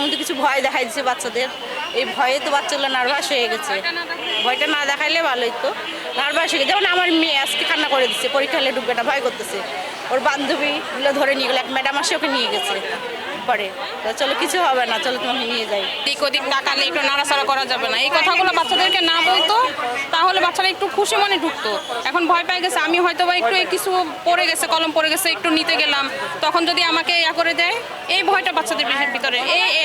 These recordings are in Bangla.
মধ্যে কিছু ভয় দেখাই দিচ্ছে বাচ্চাদের। এই ভয়ে তো বাচ্চাগুলো নার্ভাস হয়ে গেছে। ভয়টা না দেখাইলে ভালোই তো, নার্ভাস হয়ে গেছে। যেমন আমার মেয়ে আজকে কান্না করে দিচ্ছে, পরীক্ষা হলে ঢুকবে না, ভয় করতেছে। ওর বান্ধবীগুলো ধরে নিয়ে গেলো, এক ম্যাডাম আসে ওকে নিয়ে গেছে পরে। চলো কিছু হবে না, চলো তোমাকে নিয়ে যাই। দিক ওদিক তাকালে একটু নাড়াচাড়া করা যাবে না, এই কথাগুলো বাচ্চাদেরকে না বলতো তাহলে বাচ্চারা একটু খুশি মনে ঢুকতো। এখন ভয় পেয়ে গেছে, আমি হয়তো বা একটু কিছু পড়ে গেছে, কলম পড়ে গেছে, একটু নিতে গেলাম, তখন যদি আমাকে ইয়া করে দেয়, এই ভয়টা বাচ্চাদের ভিতরে,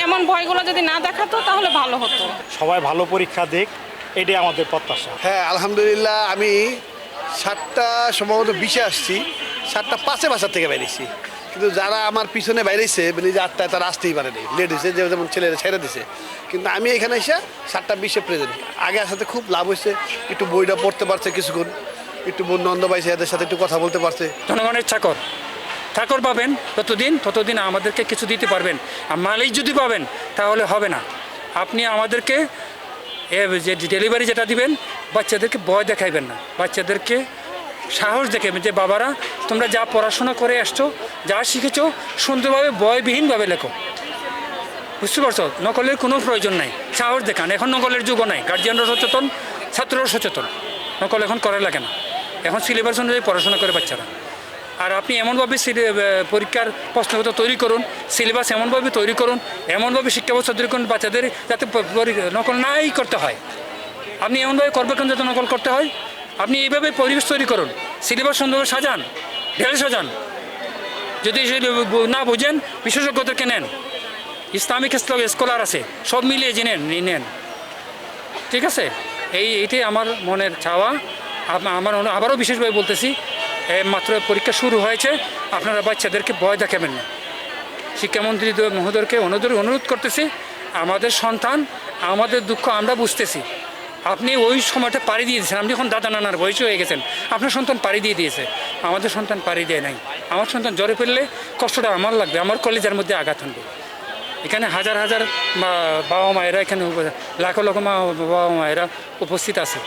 এমন ভয়গুলো যদি না দেখাতো তাহলে ভালো হতো। সবাই ভালো পরীক্ষা দিক, এটাই আমাদের প্রত্যাশা। হ্যাঁ, আলহামদুলিল্লাহ। আমি 7টা সম্ভবত 20-এ আসছি, 7টা 5-এ বাসার থেকে বেরিয়েছি। কিন্তু যারা আমার পিছনে বাইরেছে মানে যে 8টায় তারা আসতেই পারেনি, লেট হয়েছে, যেমন ছেলেরা ছেড়ে দিছে। কিন্তু আমি এখানে এসে 7টা 20-এ প্রেজেন্ট। আগে আসাতে খুব লাভ হয়েছে, একটু বইটা পড়তে পারছে কিছুক্ষণ, একটু বন্ধু পাইছে, এদের সাথে একটু কথা বলতে পারছে। জনগণের চাকর পাবেন ততদিন আমাদেরকে কিছু দিতে পারবেন। আর মালিক যদি পাবেন তাহলে হবে না। আপনি আমাদেরকে যে ডেলিভারি যেটা দিবেন, বাচ্চাদেরকে ভয় দেখাইবেন না, বাচ্চাদেরকে সাহস দেখাবেন যে বাবারা তোমরা যা পড়াশোনা করে আসছো, যা শিখেছো, সুন্দরভাবে ভয়বিহীনভাবে লেখো। বুঝতে পারছো? নকলের কোনো প্রয়োজন নাই, সাহস দেখান। এখন নকলের যুগও নাই, গার্জিয়ানরা সচেতন, ছাত্ররাও সচেতন, নকল এখন করে লাগে না। এখন সিলেবাস অনুযায়ী পড়াশোনা করে বাচ্চারা। আর আপনি এমনভাবে পরীক্ষার প্রশ্নপত্র তৈরি করুন, সিলেবাস এমনভাবে তৈরি করুন, এমনভাবে শিক্ষা ব্যবস্থা তৈরি করুন বাচ্চাদের যাতে নকল নাই করতে হয়। আপনি এমনভাবে করবেন যাতে নকল করতে হয়। আপনি এইভাবে পরিবেশ তৈরি করুন, সিলেবাস সুন্দরভাবে সাজান, ঢেলে সাজান। যদি না বুঝেন বিশেষজ্ঞদেরকে নেন, ইসলামিক স্কলার আছে, সব মিলিয়ে নেন। ঠিক আছে? এইটাই আমার মনের চাওয়া। আমার আবারও বিশেষভাবে বলতেছি, মাত্র পরীক্ষা শুরু হয়েছে, আপনারা বাচ্চাদেরকে ভয় দেখাবেন না। শিক্ষামন্ত্রী মহোদয়কে অনুরোধ করতেছি, আমাদের সন্তান, আমাদের দুঃখ আমরা বুঝতেছি। আপনি ওই সময়টা পাড়ি দিয়ে দিয়েছেন, আপনি এখন দাদা নানার বয়স হয়ে গেছেন, আপনার সন্তান পাড়ি দিয়ে দিয়েছে, আমাদের সন্তান পাড়ি দেয় নাই। আমার সন্তান জ্বরে ফেললে কষ্টটা আমার লাগবে, আমার কলেজের মধ্যে আঘাত আনবে। এখানে হাজার হাজার বাবা মায়েরা, এখানে লাখো লাখো বাবা মায়েরা উপস্থিত আছে।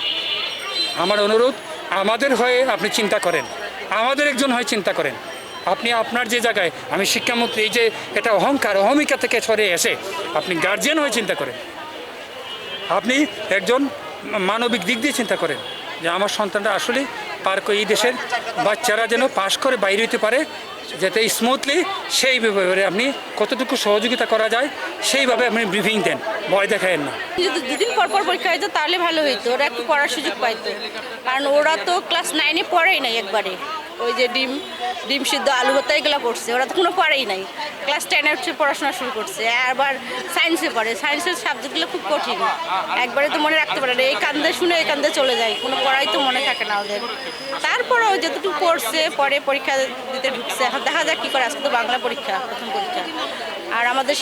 আমার অনুরোধ, আমাদের হয়ে আপনি চিন্তা করেন, আমাদের একজন হয়ে চিন্তা করেন। আপনি আপনার যে জায়গায়, আমি শিক্ষামন্ত্রী, এই যে এটা অহমিকা থেকে সরে এসে আপনি গার্জিয়ান হয়ে চিন্তা করেন। আপনি একজন মানবিক দিক দিয়ে চিন্তা করেন যে আমার সন্তানরা আসলে এই দেশের বাচ্চারা যেন পাশ করে বাইরে হতে পারে, যাতে স্মুথলি সেই ব্যাপারে আপনি কতটুকু সহযোগিতা করা যায় সেইভাবে আপনি ব্রিফিং দেন, ভয় দেখায়েন না। যদি 2 দিন পর পরীক্ষা হইতো তাহলে ভালো হইতো, ওরা একটু পড়ার সুযোগ পাইতো। কারণ ওরা তো ক্লাস 9-এ পড়েই নাই একবারে। ওই যে ডিম সিদ্ধ, আলু ভর্তা এগুলো পড়ছে, ওরা তো কোনো পড়েই নাই। ক্লাস 10-এ হচ্ছে পড়াশোনা শুরু করছে, আবার সায়েন্সে পড়ে। সায়েন্সের সাবজেক্টগুলো খুব কঠিন, একবারে তো মনে রাখতে পারে না। এই কান্দে শুনে এই কান্দে চলে যায়, কোনো পড়াই তো মনে থাকে না ওদের। তারপরে ওই যতটুকু পড়ছে, পরে পরীক্ষা দিতে ঢুকছে। এখন দেখা যাক কী করে। আজকে তো বাংলা পরীক্ষা, প্রথম পরীক্ষা। আর আমাদের